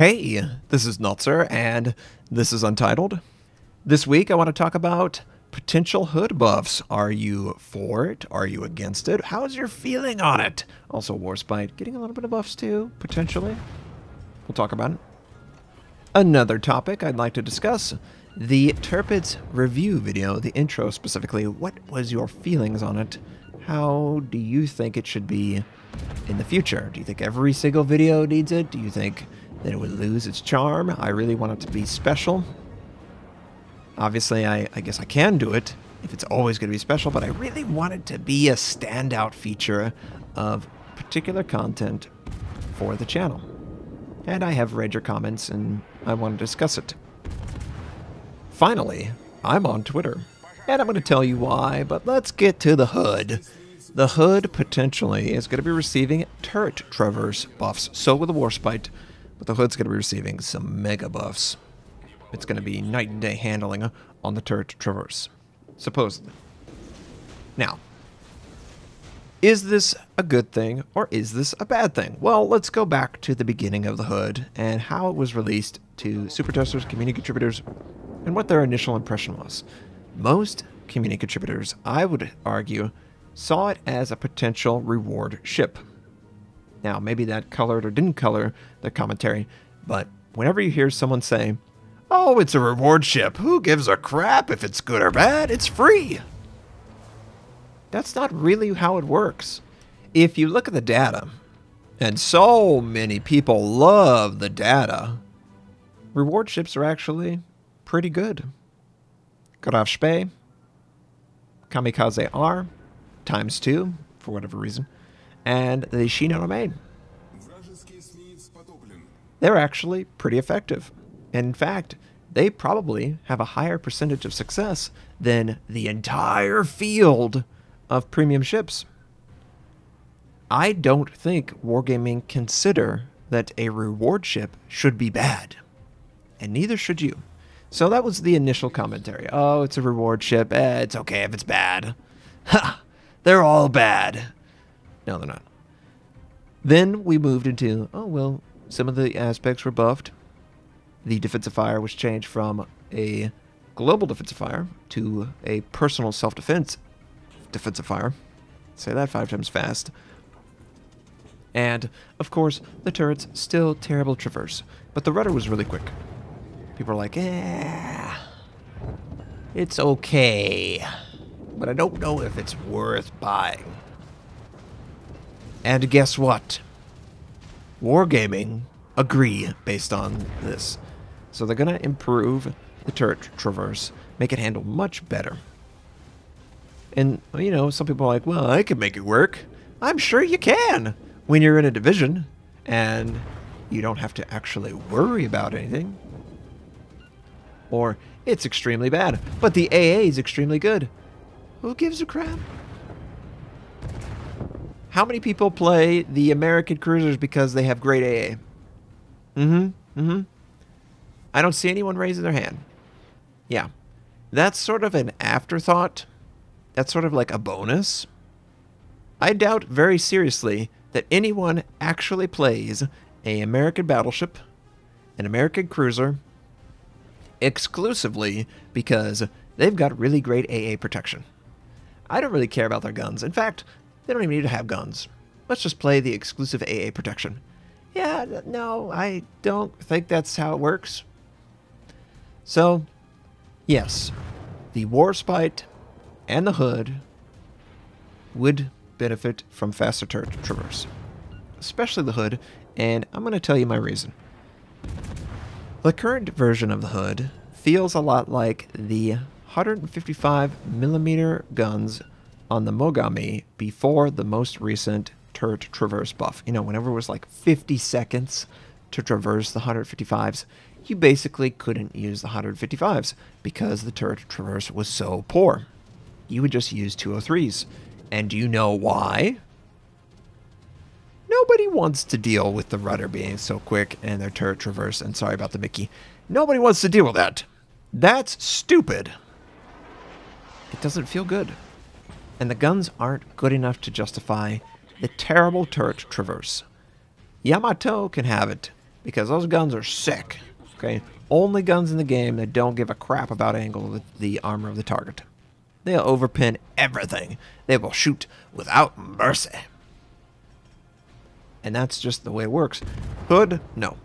Hey, this is Notser, and this is Untitled. This week I want to talk about potential hood buffs. Are you for it? Are you against it? How's your feeling on it? Also, Warspite getting a little bit of buffs too, potentially. We'll talk about it. Another topic I'd like to discuss, the Tirpitz review video, the intro specifically. What was your feelings on it? How do you think it should be in the future? Do you think every single video needs it? Do you think that it would lose its charm? I really want it to be special. Obviously, I guess I can do it if it's always going to be special, but I really want it to be a standout feature of particular content for the channel. And I have read your comments, and I want to discuss it. Finally, I'm on Twitter, and I'm going to tell you why, but let's get to the hood. The hood potentially is going to be receiving turret traverse buffs, so will the Warspite, but the hood's going to be receiving some mega buffs. It's going to be night and day handling on the turret traverse, supposedly. Now, is this a good thing or is this a bad thing? Well, let's go back to the beginning of the hood and how it was released to super testers, community contributors, and what their initial impression was. Most community contributors, I would argue, saw it as a potential reward ship. Now, maybe that colored or didn't color their commentary, but whenever you hear someone say, "Oh, it's a reward ship. Who gives a crap if it's good or bad? It's free." That's not really how it works. If you look at the data, and so many people love the data, reward ships are actually pretty good. Graf Spee, Kamikaze R, ×2, for whatever reason, and the Shino Main. They're actually pretty effective. And in fact, they probably have a higher percentage of success than the entire field of premium ships. I don't think Wargaming consider that a reward ship should be bad. And neither should you. So that was the initial commentary. Oh, it's a reward ship. It's okay if it's bad. Ha! They're all bad. No, they're not. Then we moved into, oh, well, some of the aspects were buffed. The defensive fire was changed from a global defensive fire to a personal self-defense defensive fire. Say that 5 times fast. And, of course, the turrets still terrible traverse, but the rudder was really quick. People are like, it's okay, but I don't know if it's worth buying. And guess what? Wargaming agree based on this. So they're going to improve the turret traverse, make it handle much better. And, you know, some people are like, well, I can make it work. I'm sure you can when you're in a division and you don't have to actually worry about anything. Or it's extremely bad, but the AA is extremely good. Who gives a crap? How many people play the American cruisers because they have great AA? I don't see anyone raising their hand. Yeah. That's sort of an afterthought. That's sort of like a bonus. I doubt very seriously that anyone actually plays an American battleship, an American cruiser, exclusively because they've got really great AA protection. I don't really care about their guns. In fact, they don't even need to have guns. Let's just play the exclusive AA protection. Yeah, no, I don't think that's how it works. So, yes, the Warspite and the hood would benefit from faster turret traverse. Especially the hood, and I'm going to tell you my reason. The current version of the hood feels a lot like the 155mm guns on the Mogami before the most recent turret traverse buff. You know, whenever it was like 50 seconds to traverse the 155s, you basically couldn't use the 155s because the turret traverse was so poor. You would just use 203s. And do you know why? Nobody wants to deal with the rudder being so quick and their turret traverse, and sorry about the Mickey. Nobody wants to deal with that. That's stupid. It doesn't feel good. And the guns aren't good enough to justify the terrible turret traverse. Yamato can have it. because those guns are sick. Okay, only guns in the game that don't give a crap about angle of the armor of the target. They'll overpin everything. They will shoot without mercy. And that's just the way it works. Hood? No.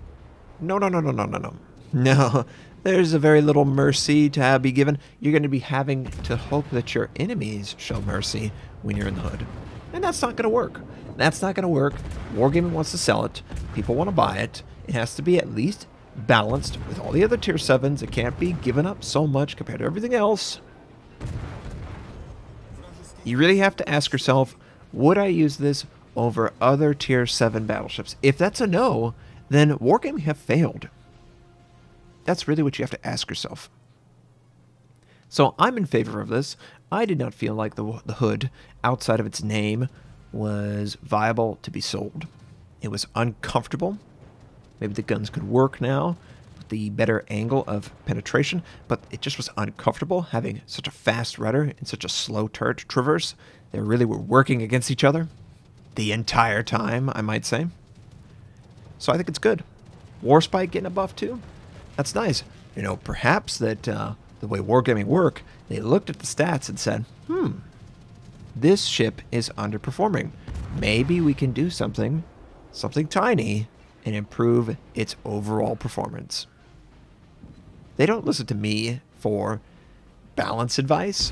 No, no, no, no, no, no, no. No, there's a very little mercy to be given. You're going to be having to hope that your enemies show mercy when you're in the hood. And that's not going to work. That's not going to work. Wargaming wants to sell it. People want to buy it. It has to be at least balanced with all the other tier 7s. It can't be given up so much compared to everything else. You really have to ask yourself, would I use this over other tier 7 battleships? If that's a no, then Wargaming have failed. That's really what you have to ask yourself. So I'm in favor of this. I did not feel like the hood, outside of its name, was viable to be sold. It was uncomfortable. Maybe the guns could work now with the better angle of penetration, but it just was uncomfortable having such a fast rudder and such a slow turret traverse. They really were working against each other the entire time, I might say. So I think it's good. Warspite getting a buff too? That's nice. You know, perhaps that the way Wargaming work, they looked at the stats and said, this ship is underperforming. Maybe we can do something tiny, and improve its overall performance. They don't listen to me for balance advice.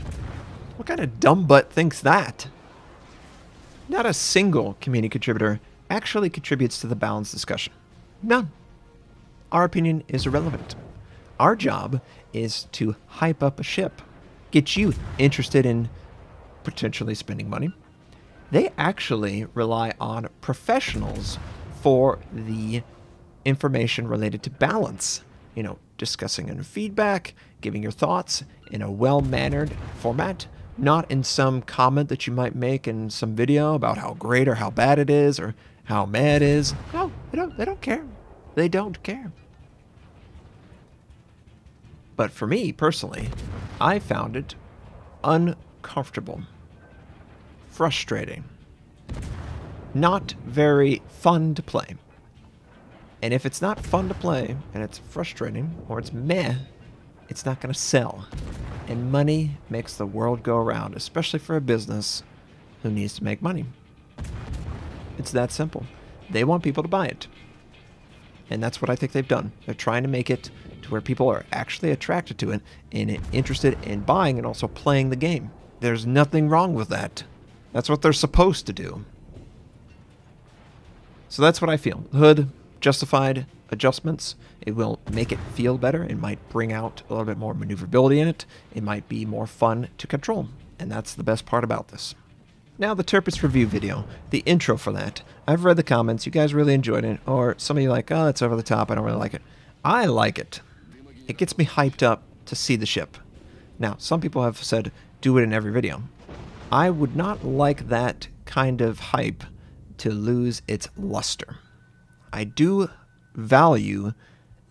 What kind of dumb butt thinks that? Not a single community contributor actually contributes to the balance discussion. None. Our opinion is irrelevant. Our job is to hype up a ship, get you interested in potentially spending money. They actually rely on professionals for the information related to balance. You know, discussing and feedback, giving your thoughts in a well-mannered format, not in some comment that you might make in some video about how great or how bad it is or how mad it is. No, they don't care. They don't care. But for me, personally, I found it uncomfortable, frustrating, not very fun to play. And if it's not fun to play, and it's frustrating, or it's meh, it's not going to sell. And money makes the world go around, especially for a business who needs to make money. It's that simple. They want people to buy it. And that's what I think they've done. They're trying to make it to where people are actually attracted to it and interested in buying and also playing the game. There's nothing wrong with that. That's what they're supposed to do. So that's what I feel. The hood, justified adjustments. It will make it feel better. It might bring out a little bit more maneuverability in it. It might be more fun to control. And that's the best part about this. Now the Tirpitz review video, the intro for that. I've read the comments. You guys really enjoyed it. Or some of you like, oh, that's over the top. I don't really like it. I like it. It gets me hyped up to see the ship. Now, some people have said, do it in every video. I would not like that kind of hype to lose its luster. I do value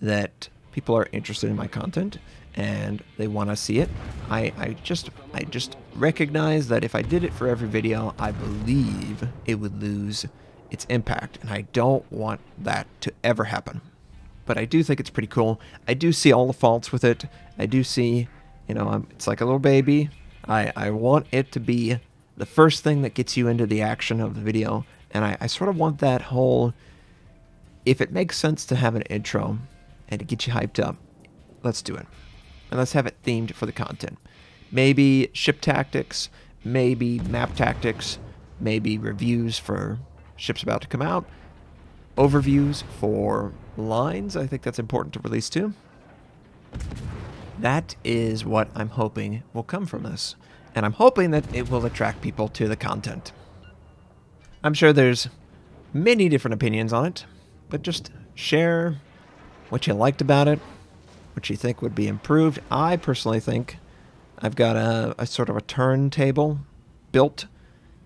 that people are interested in my content and they want to see it. I just recognize that if I did it for every video, I believe it would lose its impact, and I don't want that to ever happen. But I do think it's pretty cool. I do see all the faults with it. I do see, you know, it's like a little baby. I want it to be the first thing that gets you into the action of the video, and I sort of want that whole, if it makes sense to have an intro and to get you hyped up, let's do it. And let's have it themed for the content. Maybe ship tactics, maybe map tactics, maybe reviews for ships about to come out, overviews for lines. I think that's important to release too. That is what I'm hoping will come from this. And I'm hoping that it will attract people to the content. I'm sure there's many different opinions on it, but just share what you liked about it, what you think would be improved. I personally think I've got a sort of a turntable built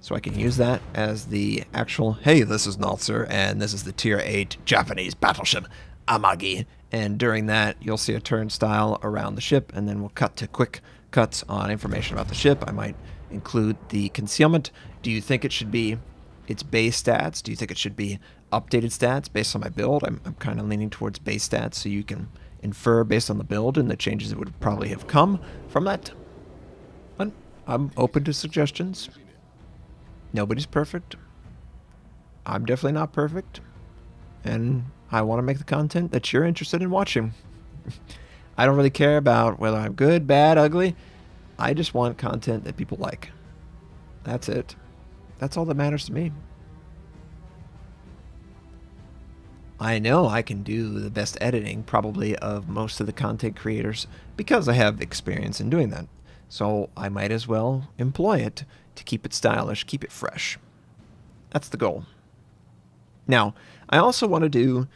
so I can use that as the actual, hey, this is Notser, and this is the Tier 8 Japanese battleship, Amagi. And during that, you'll see a turnstile around the ship, and then we'll cut to quick cuts on information about the ship. I might include the concealment. Do you think it should be its base stats? Do you think it should be updated stats based on my build. I'm kind of leaning towards base stats, so you can infer based on the build and the changes that would probably have come from that. But I'm open to suggestions. Nobody's perfect. I'm definitely not perfect. And I want to make the content that you're interested in watching. I don't really care about whether I'm good, bad, ugly. I just want content that people like. That's it. That's all that matters to me. I know I can do the best editing probably of most of the content creators because I have experience in doing that. So I might as well employ it to keep it stylish, keep it fresh. That's the goal. Now, I also want to do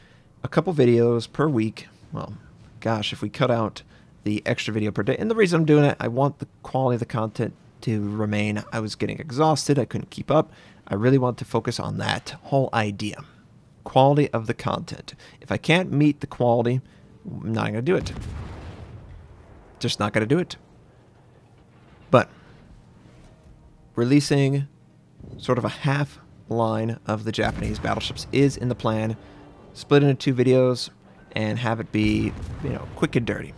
a couple videos per week. Well, gosh, if we cut out the extra video per day. And the reason I'm doing it, I want the quality of the content to remain. I was getting exhausted. I couldn't keep up. I really want to focus on that whole idea. Quality of the content. If I can't meet the quality, I'm not going to do it. Just not going to do it. But releasing sort of a half line of the Japanese battleships is in the plan. Split into 2 videos and have it be, quick and dirty.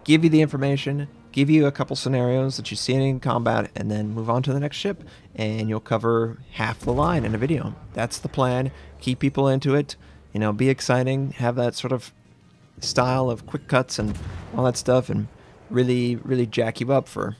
Give you the information, give you a couple scenarios that you see in combat, and then move on to the next ship, and you'll cover half the line in a video. That's the plan. Keep people into it. Be exciting. Have that sort of style of quick cuts and all that stuff, and really, really jack you up for,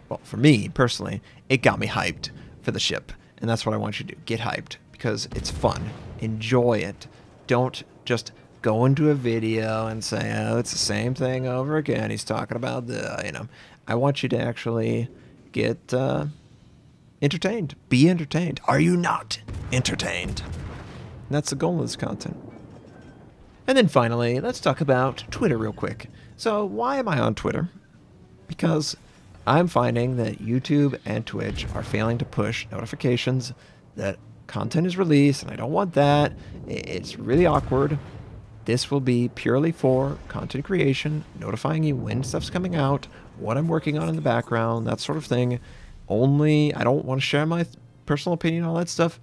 well, for me personally, it got me hyped for the ship, and that's what I want you to do. Get hyped because it's fun. Enjoy it. Don't just go into a video and say, oh, it's the same thing over again. He's talking about the, I want you to actually get entertained. Be entertained. Are you not entertained? And that's the goal of this content. And then finally, let's talk about Twitter real quick. So why am I on Twitter? Because I'm finding that YouTube and Twitch are failing to push notifications that content is released, and I don't want that. It's really awkward. This will be purely for content creation, notifying you when stuff's coming out, what I'm working on in the background, that sort of thing. Only, I don't want to share my personal opinion on all that stuff.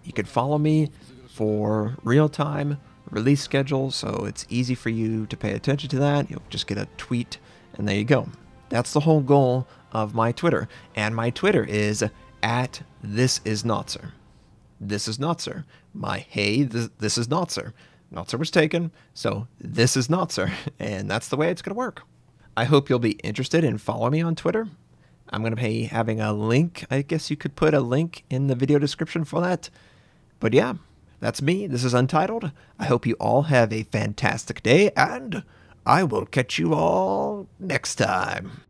You can follow me for real-time release schedule, so it's easy for you to pay attention to that. You'll just get a tweet, and there you go. That's the whole goal of my Twitter. And my Twitter is @thisisnotser. This is Notser. My hey, this is Notser. Notser was taken, so this is Notser, and that's the way it's going to work. I hope you'll be interested in following me on Twitter. I'm going to be having a link. I guess you could put a link in the video description for that. But yeah, that's me. This is Untitled. I hope you all have a fantastic day, and I will catch you all next time.